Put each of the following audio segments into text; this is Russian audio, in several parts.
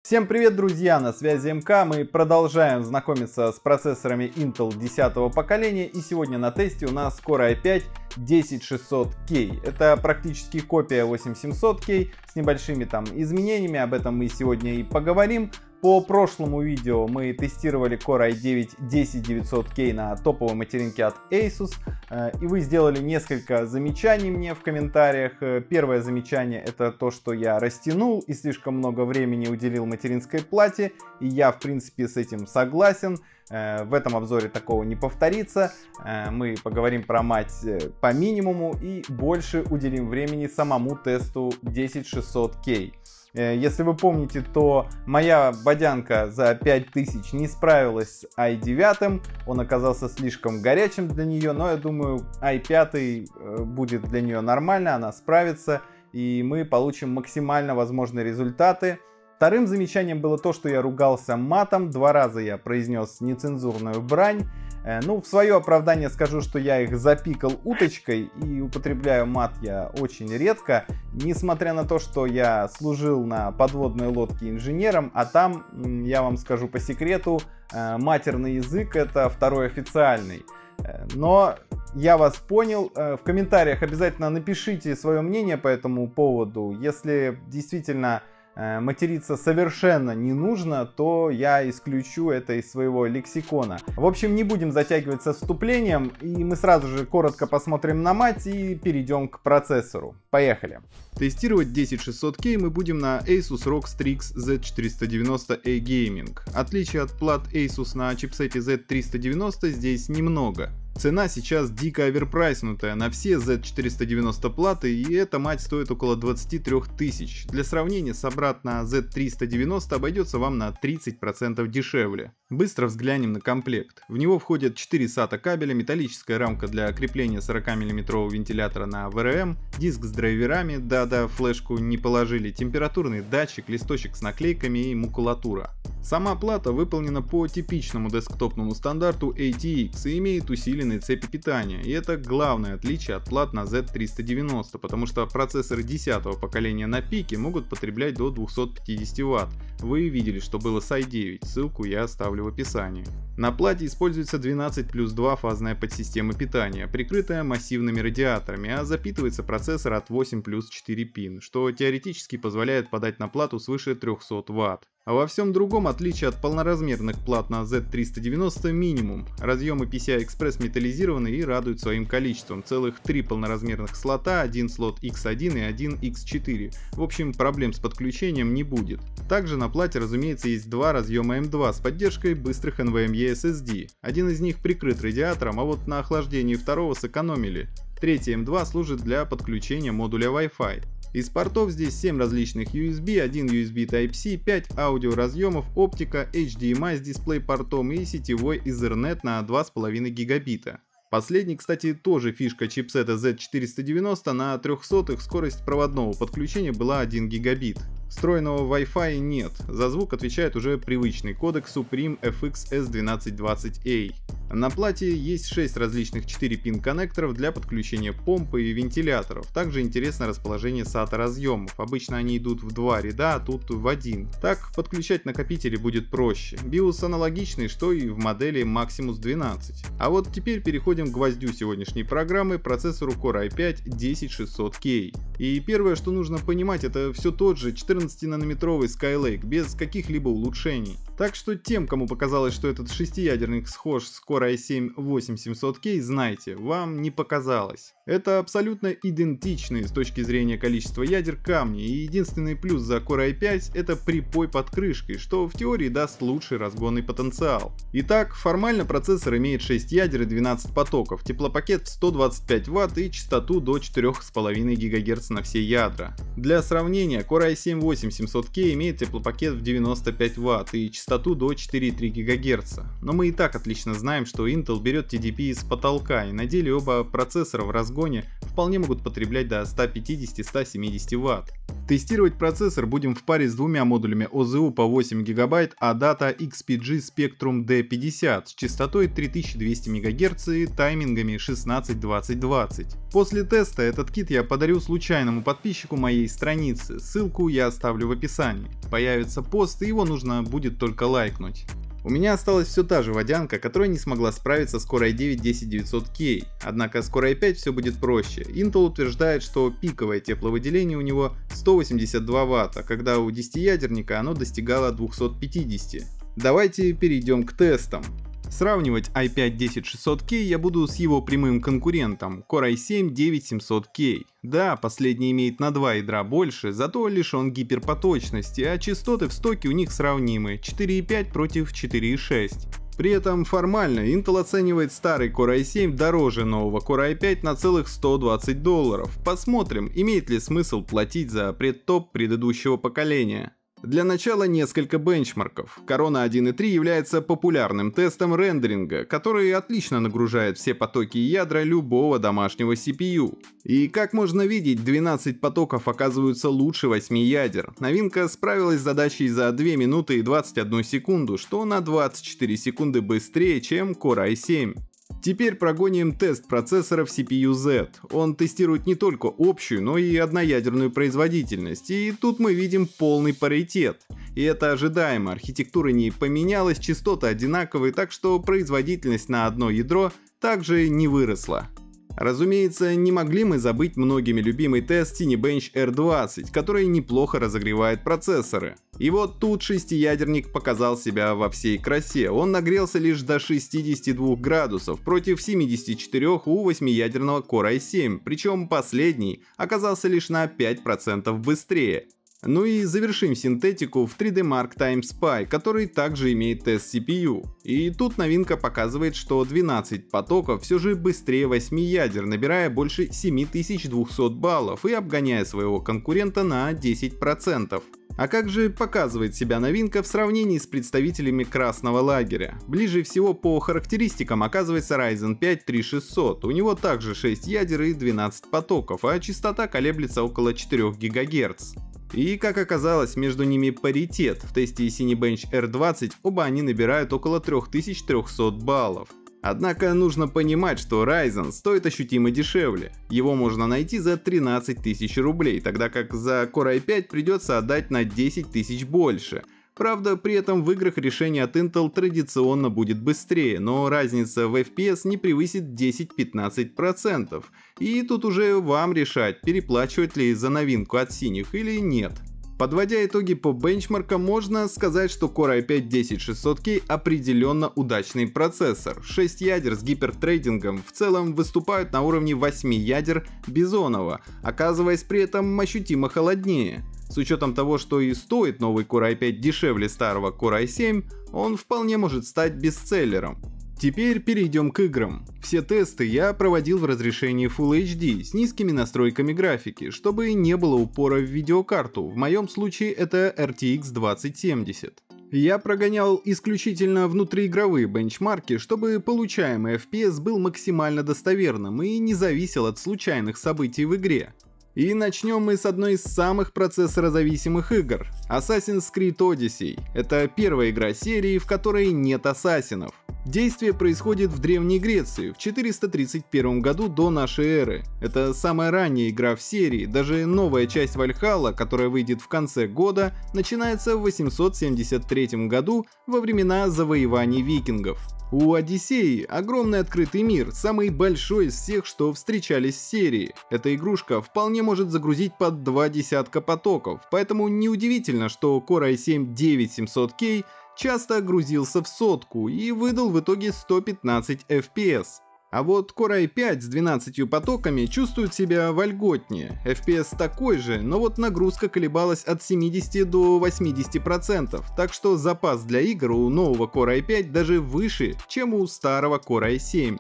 Всем привет, друзья! На связи МК. Мы продолжаем знакомиться с процессорами Intel 10 поколения. И сегодня на тесте у нас Core i5 10600K. Это практически копия 8700K с небольшими там изменениями. Об этом мы сегодня и поговорим. По прошлому видео мы тестировали Core i9 10900K на топовой материнке от Asus. И вы сделали несколько замечаний мне в комментариях. Первое замечание — это то, что я растянул и слишком много времени уделил материнской плате. И я, в принципе, с этим согласен. В этом обзоре такого не повторится. Мы поговорим про мать по минимуму и больше уделим времени самому тесту 10600K. Если вы помните, то моя бодянка за 5000 не справилась с i9, он оказался слишком горячим для нее, но я думаю, i5 будет для нее нормально, она справится, и мы получим максимально возможные результаты. Вторым замечанием было то, что я ругался матом, 2 раза я произнес нецензурную брань. Ну, в свое оправдание скажу, что я их запикал уточкой и употребляю мат я очень редко, несмотря на то, что я служил на подводной лодке инженером, а там, я вам скажу по секрету, матерный язык — это второй официальный. Но я вас понял. В комментариях обязательно напишите свое мнение по этому поводу. Если действительно материться совершенно не нужно, то я исключу это из своего лексикона. В общем, не будем затягивать со вступлением, и мы сразу же коротко посмотрим на мать и перейдем к процессору. Поехали! Тестировать 10600K мы будем на Asus ROG Strix Z490A Gaming. Отличие от плат Asus на чипсете Z390 здесь немного. Цена сейчас дико оверпрайснутая на все Z490 платы, и эта мать стоит около 23 тысяч. Для сравнения, собрат на Z390 обойдется вам на 30% дешевле. Быстро взглянем на комплект. В него входят 4 SATA кабеля, металлическая рамка для крепления 40 мм вентилятора на VRM, диск с драйверами, да-да, флешку не положили, температурный датчик, листочек с наклейками и макулатура. Сама плата выполнена по типичному десктопному стандарту ATX и имеет усиленные цепи питания, и это главное отличие от плат на Z390, потому что процессоры 10 поколения на пике могут потреблять до 250 Вт. Вы видели, что было с i9, ссылку я оставлю в описании. На плате используется 12+2 фазная подсистема питания, прикрытая массивными радиаторами, а запитывается процессор от 8+4 пин, что теоретически позволяет подать на плату свыше 300 Вт. А во всем другом отличие от полноразмерных плат на Z390 минимум. Разъемы PCI-Express металлизированы и радуют своим количеством. Целых 3 полноразмерных слота, один слот X1 и один X4. В общем, проблем с подключением не будет. Также на плате, разумеется, есть 2 разъема M2 с поддержкой быстрых NVMe SSD. Один из них прикрыт радиатором, а вот на охлаждении второго сэкономили. Третий M2 служит для подключения модуля Wi-Fi. Из портов здесь 7 различных USB, 1 USB Type-C, 5 аудиоразъемов, оптика, HDMI с дисплей-портом и сетевой Ethernet на 2,5 гигабита. Последний, кстати, тоже фишка чипсета Z490, на 300-х скорость проводного подключения была 1 гигабит. Встроенного Wi-Fi нет, за звук отвечает уже привычный кодек Supreme FX S1220A. На плате есть 6 различных 4-пин коннекторов для подключения помпы и вентиляторов. Также интересно расположение SATA разъемов, обычно они идут в 2 ряда, а тут в 1. Так подключать накопители будет проще. BIOS аналогичный, что и в модели Maximus 12. А вот теперь переходим к гвоздю сегодняшней программы, процессору Core i5 10600K. И первое, что нужно понимать, это все тот же 14-нанометровый Skylake, без каких-либо улучшений. Так что тем, кому показалось, что этот шестиядерник схож с Core i7 8700K, знайте, вам не показалось. Это абсолютно идентичные с точки зрения количества ядер камни, и единственный плюс за Core i5 это припой под крышкой, что в теории даст лучший разгонный потенциал. Итак, формально процессор имеет 6 ядер и 12 потоков, теплопакет в 125 Вт и частоту до 4,5 ГГц на все ядра. Для сравнения, Core i7 8700K имеет теплопакет в 95 Вт и частоту частоту до 4,3 ГГц. Но мы и так отлично знаем, что Intel берет TDP с потолка, и на деле оба процессора в разгоне вполне могут потреблять до 150-170 Вт. Тестировать процессор будем в паре с двумя модулями ОЗУ по 8 ГБ Adata XPG Spectrum D50 с частотой 3200 МГц и таймингами 16-20-20. После теста этот кит я подарю случайному подписчику моей страницы, ссылку я оставлю в описании. Появится пост, и его нужно будет только лайкнуть. У меня осталась все та же водянка, которая не смогла справиться с Core i9-10900K, однако с Core i5 все будет проще. Intel утверждает, что пиковое тепловыделение у него 182 Вт, когда у 10-ядерника оно достигало 250. Давайте перейдем к тестам. Сравнивать i5-10600K я буду с его прямым конкурентом Core i7-9700K. Да, последний имеет на 2 ядра больше, зато лишен гиперпоточности, а частоты в стоке у них сравнимы 4,5 против 4,6. При этом формально Intel оценивает старый Core i7 дороже нового Core i5 на целых $120. Посмотрим, имеет ли смысл платить за предтоп предыдущего поколения. Для начала несколько бенчмарков. Corona 1.3 является популярным тестом рендеринга, который отлично нагружает все потоки и ядра любого домашнего CPU. И как можно видеть, 12 потоков оказываются лучше 8 ядер. Новинка справилась с задачей за 2 минуты и 21 секунду, что на 24 секунды быстрее, чем Core i7. Теперь прогоним тест процессоров CPU-Z. Он тестирует не только общую, но и одноядерную производительность, и тут мы видим полный паритет. И это ожидаемо, архитектура не поменялась, частоты одинаковые, так что производительность на одно ядро также не выросла. Разумеется, не могли мы забыть многими любимый тест Cinebench R20, который неплохо разогревает процессоры. И вот тут шестиядерник показал себя во всей красе, он нагрелся лишь до 62 градусов против 74 у восьмиядерного Core i7, причем последний оказался лишь на 5% быстрее. Ну и завершим синтетику в 3D Mark Time Spy, который также имеет тест CPU. И тут новинка показывает, что 12 потоков все же быстрее 8 ядер, набирая больше 7200 баллов и обгоняя своего конкурента на 10%. А как же показывает себя новинка в сравнении с представителями красного лагеря? Ближе всего по характеристикам оказывается Ryzen 5 3600, у него также 6 ядер и 12 потоков, а частота колеблется около 4 ГГц. И как оказалось, между ними паритет. В тесте Cinebench R20 оба они набирают около 3300 баллов. Однако нужно понимать, что Ryzen стоит ощутимо дешевле. Его можно найти за 13 тысяч рублей, тогда как за Core i5 придется отдать на 10 тысяч больше. Правда, при этом в играх решение от Intel традиционно будет быстрее, но разница в FPS не превысит 10-15%. И тут уже вам решать, переплачивать ли за новинку от синих или нет. Подводя итоги по бенчмаркам, можно сказать, что Core i5-10600K определенно удачный процессор. 6 ядер с гипертрейдингом в целом выступают на уровне 8 ядер Бизонова, оказываясь при этом ощутимо холоднее. С учетом того, что и стоит новый Core i5 дешевле старого Core i7, он вполне может стать бестселлером. Теперь перейдем к играм. Все тесты я проводил в разрешении Full HD с низкими настройками графики, чтобы не было упора в видеокарту, в моем случае это RTX 2070. Я прогонял исключительно внутриигровые бенчмарки, чтобы получаемый FPS был максимально достоверным и не зависел от случайных событий в игре. И начнем мы с одной из самых процессорозависимых игр — Assassin's Creed Odyssey. Это первая игра серии, в которой нет ассасинов. Действие происходит в Древней Греции в 431 году до нашей эры. Это самая ранняя игра в серии, даже новая часть Valhalla, которая выйдет в конце года, начинается в 873 году во времена завоеваний викингов. У Одиссеи огромный открытый мир, самый большой из всех, что встречались в серии. Эта игрушка вполне может загрузить под 2 десятка потоков, поэтому неудивительно, что Core i7-9700K часто грузился в сотку и выдал в итоге 115 FPS. А вот Core i5 с 12 потоками чувствует себя вольготнее. FPS такой же, но вот нагрузка колебалась от 70 до 80%, так что запас для игр у нового Core i5 даже выше, чем у старого Core i7.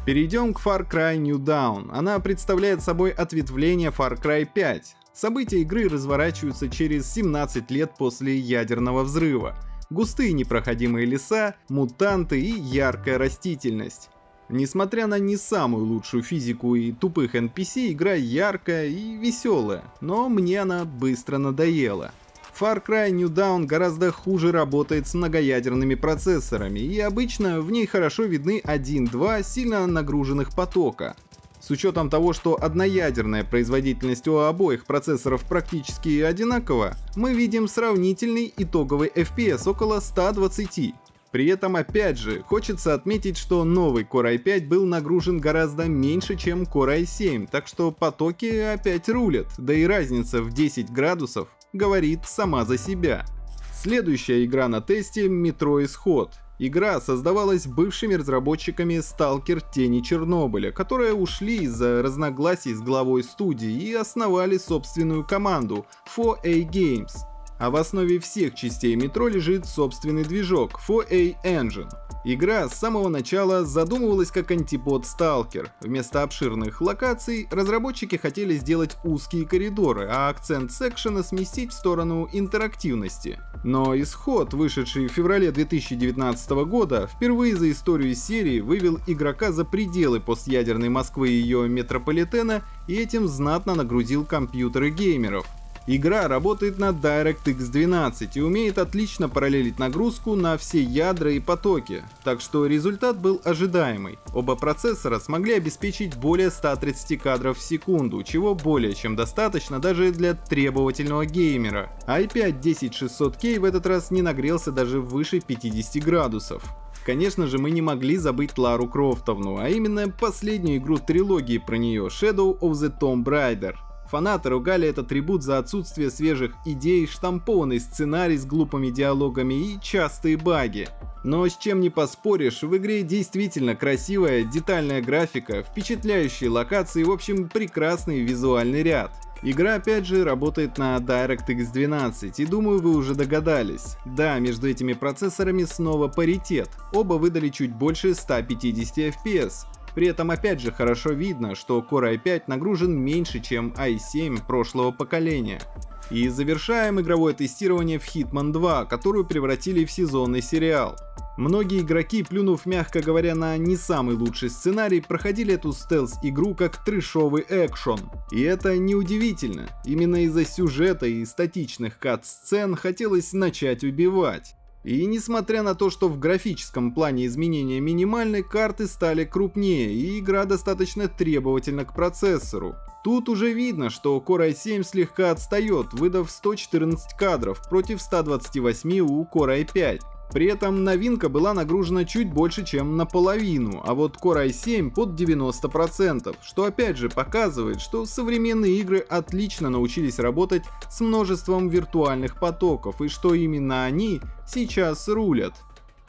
Перейдем к Far Cry New Dawn. Она представляет собой ответвление Far Cry 5. События игры разворачиваются через 17 лет после ядерного взрыва. густые непроходимые леса, мутанты и яркая растительность. Несмотря на не самую лучшую физику и тупых NPC, игра яркая и веселая, но мне она быстро надоела. Far Cry New Dawn гораздо хуже работает с многоядерными процессорами, и обычно в ней хорошо видны 1-2 сильно нагруженных потока. С учетом того, что одноядерная производительность у обоих процессоров практически одинакова, мы видим сравнительный итоговый FPS около 120. При этом, опять же, хочется отметить, что новый Core i5 был нагружен гораздо меньше, чем Core i7, так что потоки опять рулят, да и разница в 10 градусов говорит сама за себя. Следующая игра на тесте — Metro Исход. Игра создавалась бывшими разработчиками Stalker Тени Чернобыля, которые ушли из-за разногласий с главой студии и основали собственную команду 4A Games. А в основе всех частей Metro лежит собственный движок 4A Engine. Игра с самого начала задумывалась как антипод Stalker. Вместо обширных локаций разработчики хотели сделать узкие коридоры, а акцент секшена сместить в сторону интерактивности. Но Исход, вышедший в феврале 2019 года, впервые за историю серии вывел игрока за пределы постъядерной Москвы и ее метрополитена и этим знатно нагрузил компьютеры геймеров. Игра работает на DirectX 12 и умеет отлично параллелить нагрузку на все ядра и потоки, так что результат был ожидаемый. Оба процессора смогли обеспечить более 130 кадров в секунду, чего более чем достаточно даже для требовательного геймера. i5-10600K в этот раз не нагрелся даже выше 50 градусов. Конечно же, мы не могли забыть Лару Крофтовну, а именно последнюю игру трилогии про нее — Shadow of the Tomb Raider. Фанаты ругали этот трибут за отсутствие свежих идей, штампованный сценарий с глупыми диалогами и частые баги. Но с чем не поспоришь, в игре действительно красивая, детальная графика, впечатляющие локации, в общем, прекрасный визуальный ряд. Игра опять же работает на DirectX 12, и думаю, вы уже догадались. Да, между этими процессорами снова паритет, оба выдали чуть больше 150 FPS. При этом опять же хорошо видно, что Core i5 нагружен меньше, чем i7 прошлого поколения. И завершаем игровое тестирование в Hitman 2, которую превратили в сезонный сериал. Многие игроки, плюнув, мягко говоря, на не самый лучший сценарий, проходили эту стелс-игру как трэшовый экшон. И это неудивительно, именно из-за сюжета и статичных кат-сцен хотелось начать убивать. И несмотря на то, что в графическом плане изменения минимальны, карты стали крупнее и игра достаточно требовательна к процессору. Тут уже видно, что Core i7 слегка отстает, выдав 114 кадров против 128 у Core i5. При этом новинка была нагружена чуть больше, чем наполовину, а вот Core i7 под 90%, что опять же показывает, что современные игры отлично научились работать с множеством виртуальных потоков и что именно они сейчас рулят.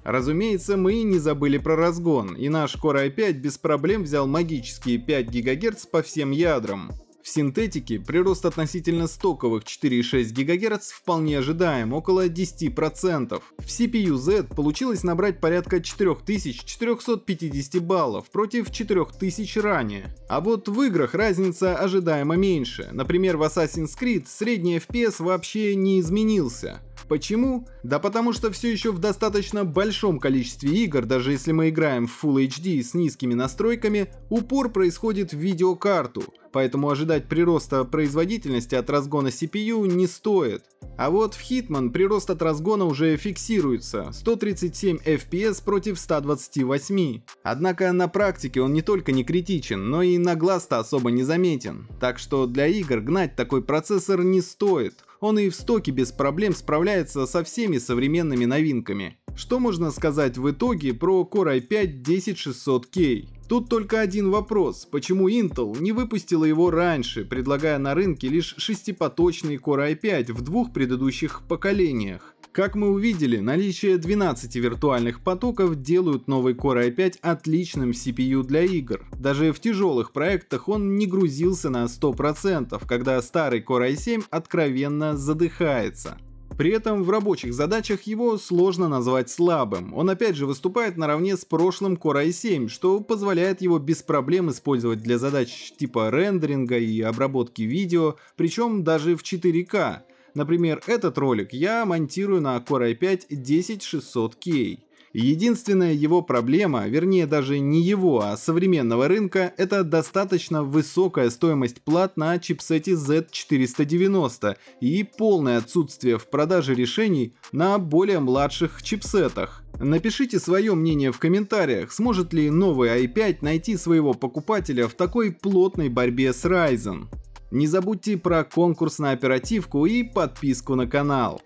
Разумеется, мы не забыли про разгон, и наш Core i5 без проблем взял магические 5 ГГц по всем ядрам. В синтетике прирост относительно стоковых 4,6 ГГц вполне ожидаем, около 10%. В CPU-Z получилось набрать порядка 4450 баллов против 4000 ранее. А вот в играх разница ожидаемо меньше. Например, в Assassin's Creed средний FPS вообще не изменился. Почему? Да потому что все еще в достаточно большом количестве игр, даже если мы играем в Full HD с низкими настройками, упор происходит в видеокарту, поэтому ожидать прироста производительности от разгона CPU не стоит. А вот в Hitman прирост от разгона уже фиксируется — 137 FPS против 128. Однако на практике он не только не критичен, но и на глаз-то особо не заметен. Так что для игр гнать такой процессор не стоит. Он и в стоке без проблем справляется со всеми современными новинками. Что можно сказать в итоге про Core i5-10600K? Тут только один вопрос: почему Intel не выпустила его раньше, предлагая на рынке лишь шестипоточный Core i5 в двух предыдущих поколениях? Как мы увидели, наличие 12 виртуальных потоков делают новый Core i5 отличным CPU для игр. Даже в тяжелых проектах он не грузился на 100%, когда старый Core i7 откровенно задыхается. При этом в рабочих задачах его сложно назвать слабым. Он опять же выступает наравне с прошлым Core i7, что позволяет его без проблем использовать для задач типа рендеринга и обработки видео, причем даже в 4К. Например, этот ролик я монтирую на Core i5-10600K. Единственная его проблема, вернее даже не его, а современного рынка, это достаточно высокая стоимость плат на чипсете Z490 и полное отсутствие в продаже решений на более младших чипсетах. Напишите свое мнение в комментариях, сможет ли новый i5 найти своего покупателя в такой плотной борьбе с Ryzen. Не забудьте про конкурс на оперативку и подписку на канал.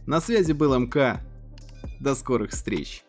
На связи был МК. До скорых встреч!